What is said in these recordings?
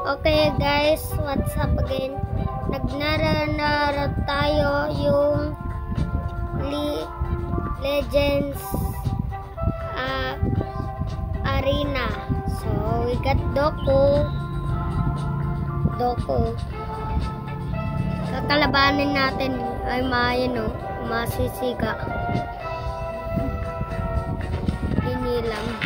Okay guys, what's up again? Nagnara tayo yung Legends Arena. So we got Doku. Kakalabanin natin ay masisiga. Inilang.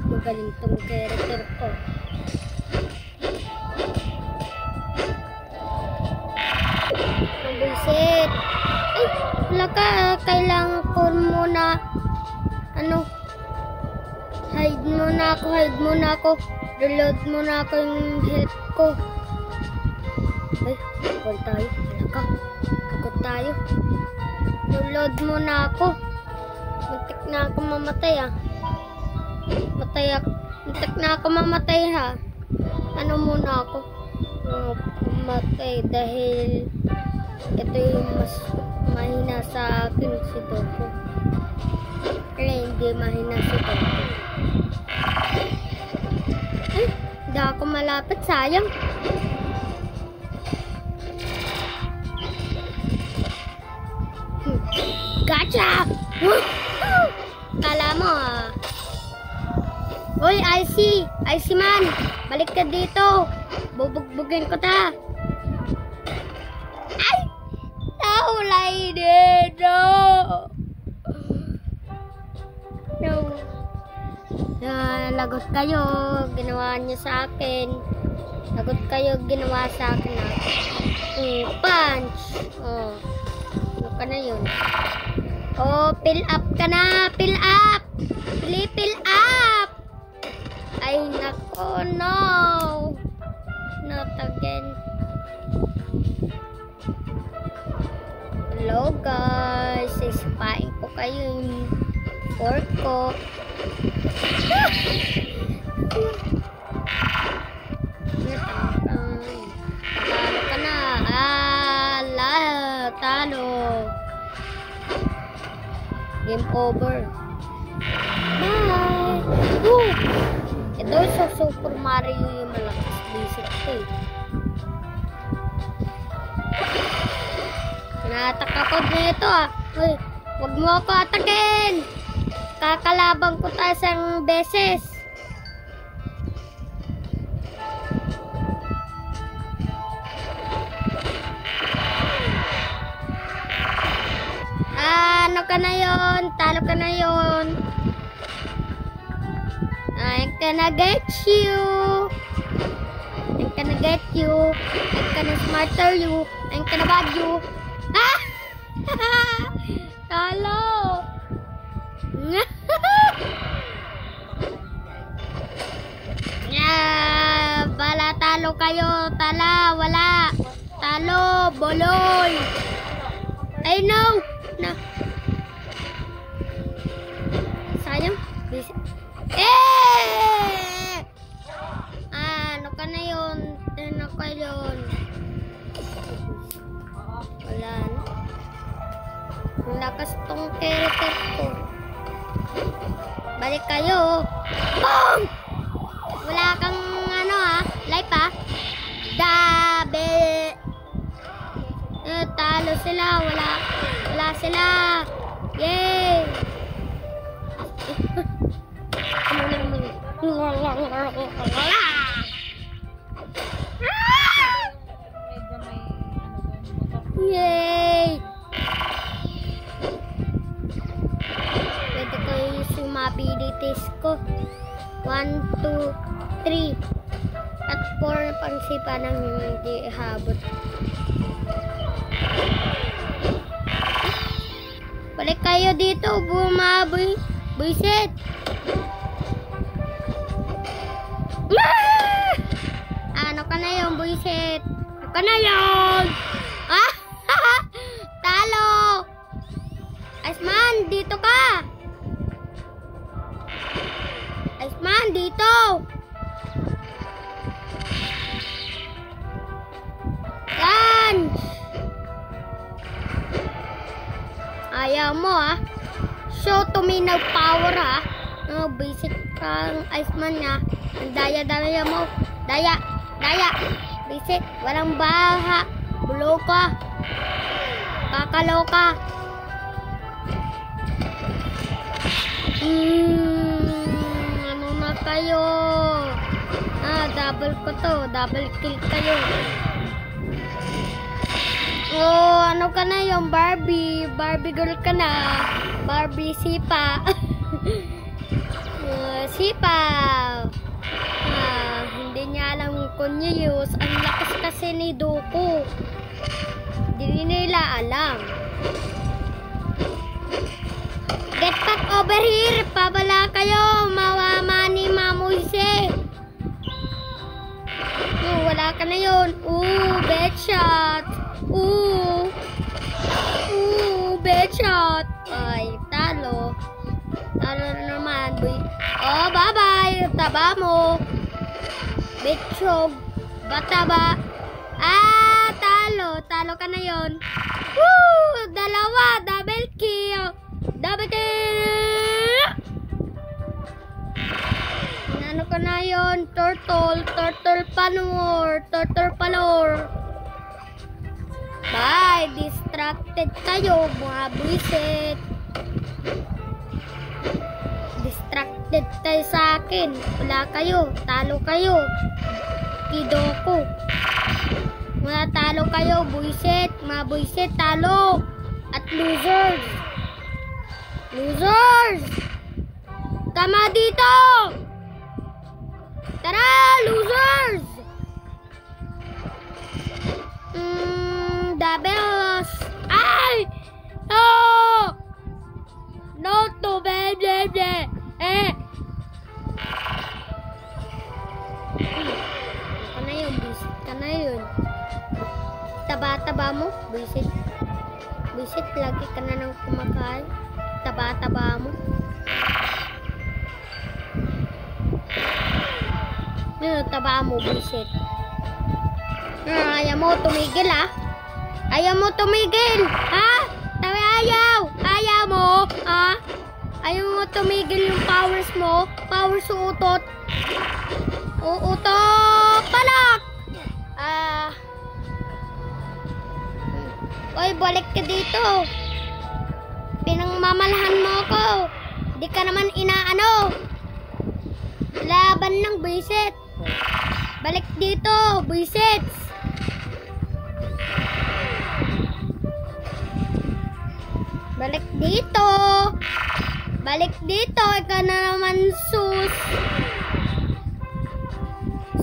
Magaling tong character ko. Ang buisit. Ay, wala ka. Kailangan ko muna. Hide muna ako. Reload muna ako yung health ko. Ay, takot tayo. Wala ka. Takot tayo. Reload muna ako. Muntik na ako mamatay Muntik na ako mamatay ha. Ano muna ako? Mamatay dahil ito yung mas mahina sa akin si Doku. Kaya hindi mahina si Doku. Ay, hindi ako malapit. Sayang. Gotcha! Kala mo Uy, Icy man, balik ka dito. Bubugbugin ko ta. Ay! Nahulay dito. No. Lagot kayo, ginawa niyo sa akin. Lagot kayo, ginawa sa akin punch. Oh. Ano ka na yun? Oh, fill up ka na. Fill up. Fill up. Ay, nako, no. Not again. Hello, guys. Ispain ko kayo yung fork ko. Talo ka na. Talo. Game over. Bye. Woo! Ito sa Super Mario yung malakas basic ko Natak ako nito Uy, wag mo ako atakin. Kakalaban ko tayo isang beses. Ano ka na yun? Talo ka na yun. I'm gonna get you. I'm gonna get you. I'm gonna smarter you. I'm gonna bag you. Ah! Talo. Bala, talo kayo. Tala, wala. Talo, boloy. Ay, no. Na. Sayang. Ano ka na yun? Ano ka yun? Wala na. Lakas tong character ko. Balik kayo. Boom! Wala kang life Dabe. Talo sila. Wala sila. Yay! Yay! Pwede ko yung mga abilities ko. 1, 2, 3 at 4 pangsipa ng hindi habot. Balik kayo dito, bumaboy. Buisit! Ano ka na yun, buisit? Ano ka na yun? Talo! Iceman, dito ka! Iceman, dito! Yan! Ayaw mo Show to me now power Oh, basic kang Iceman nga. Ang daya-daya mo. Daya. Basic. Walang baha. Bulo ka. Kakaloka. Ano na kayo? Double ko to. Double kill kayo. Oh, ano ka na yung Barbie? Barbie girl ka na. Barbie sipa. Sipa. Hindi niya alam kung use. Ang lakas kasi ni Doku. Hindi nila alam. Get back over here. Pabala kayo. Mawama ni Mamoise. Wala ka na yun. Bad shot. Bad shot. Ay, talo. Talo na naman. Bye-bye. Taba mo. Bitchog. Bataba. Talo. Talo ka na yun. Dalawa. Double kill. Double kill. Ano ka na yun? Turtle palor. Bye. Distracted kayo, mga buwisit. Distracted kayo sa akin. Wala kayo. Talo kayo. Kidoko. Mga talo kayo, buwisit. Mga buwisit, talo. At losers. Losers! Tama dito! Tara, losers! Dabos! Ay! No! No to bebe! Ka na yun, buisit ka na yun. Taba-taba mo, buisit. Buisit, lagi ka na nang kumakain. Taba-taba mo. Taba mo, buisit. Ayaw mo tumigil, ha? Ayaw mo tumigil, ha? Ayaw mo, ha? Ayaw mo tumigil yung powers mo. Powers utot. Uutot. Palak! Oy, balik ka dito. Pinangmamalahan mo ako. Di ka naman inaano. Laban ng buisit. Balik dito, buisits. Balik dito. Balik dito. Ikaw na naman sus.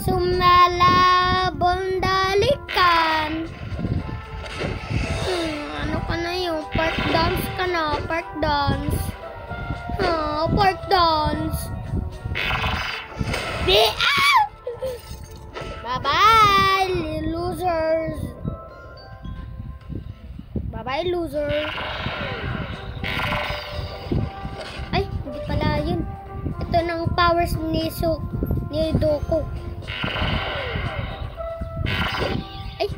Sumalabondalikan. Ano ka na yun? Park dance ka na. Park dance. Park dance. Bye-bye, losers. Bye-bye, loser. Ay, hindi pala yun. Ito ng powers ni Doku. Ay.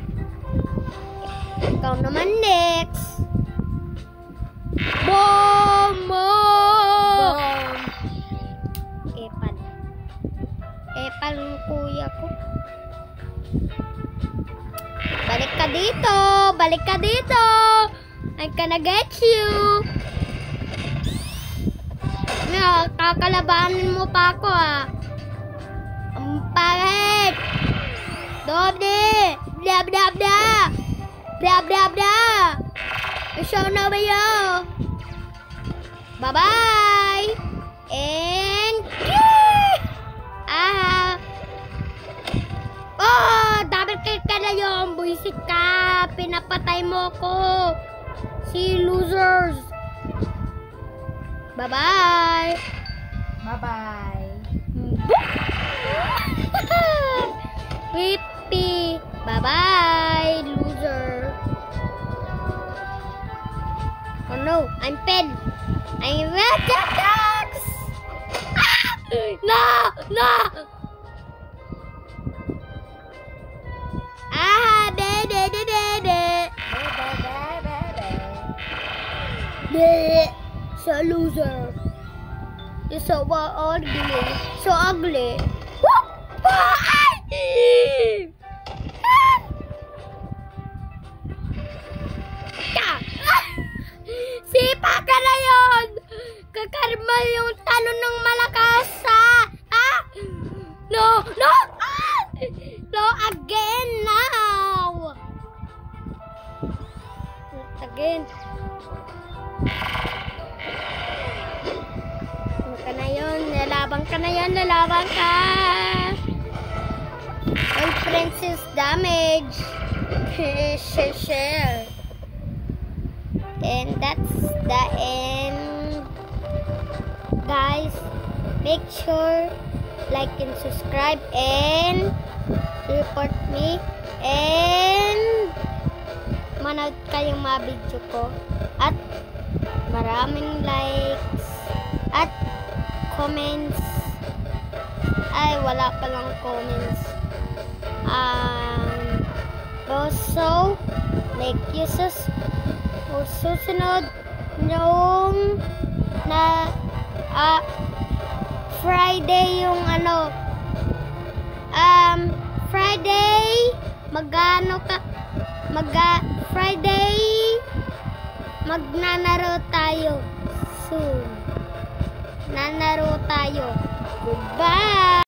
Ikaw naman next. Bomb! Epal ng kuya ko. Balik ka dito. Balik ka dito. I'm gonna get you. Kakalabanin mo pa ako, ha. Ang pangit. Doble. Blah, blah, blah. Blah, blah, blah. Show na ba yun? Bye-bye. And double kill ka na yun. Buisit ka. Pinapatay mo ko. Si losers. Bye-bye. Bye-bye. Whippy. Bye-bye, loser. Oh no, I'm Pen. I'm Red Ducks. No! No! So loser. You're so ugly. So ugly. Ay! Sipa ka na yun! Kakarmal yung talon ng malakas, No! No! No, again now! Again. Ano ka na yun? Lalaban ka na yun! Lalaban ka! And princess damage. Share. And that's the end. Guys, make sure like and subscribe and report me and manood kayong mga video ko at maraming likes at comments. Ay, wala palang comments. Also make you susunod yung na Friday yung Friday magnanaro tayo soon. Nanaro tayo. Goodbye.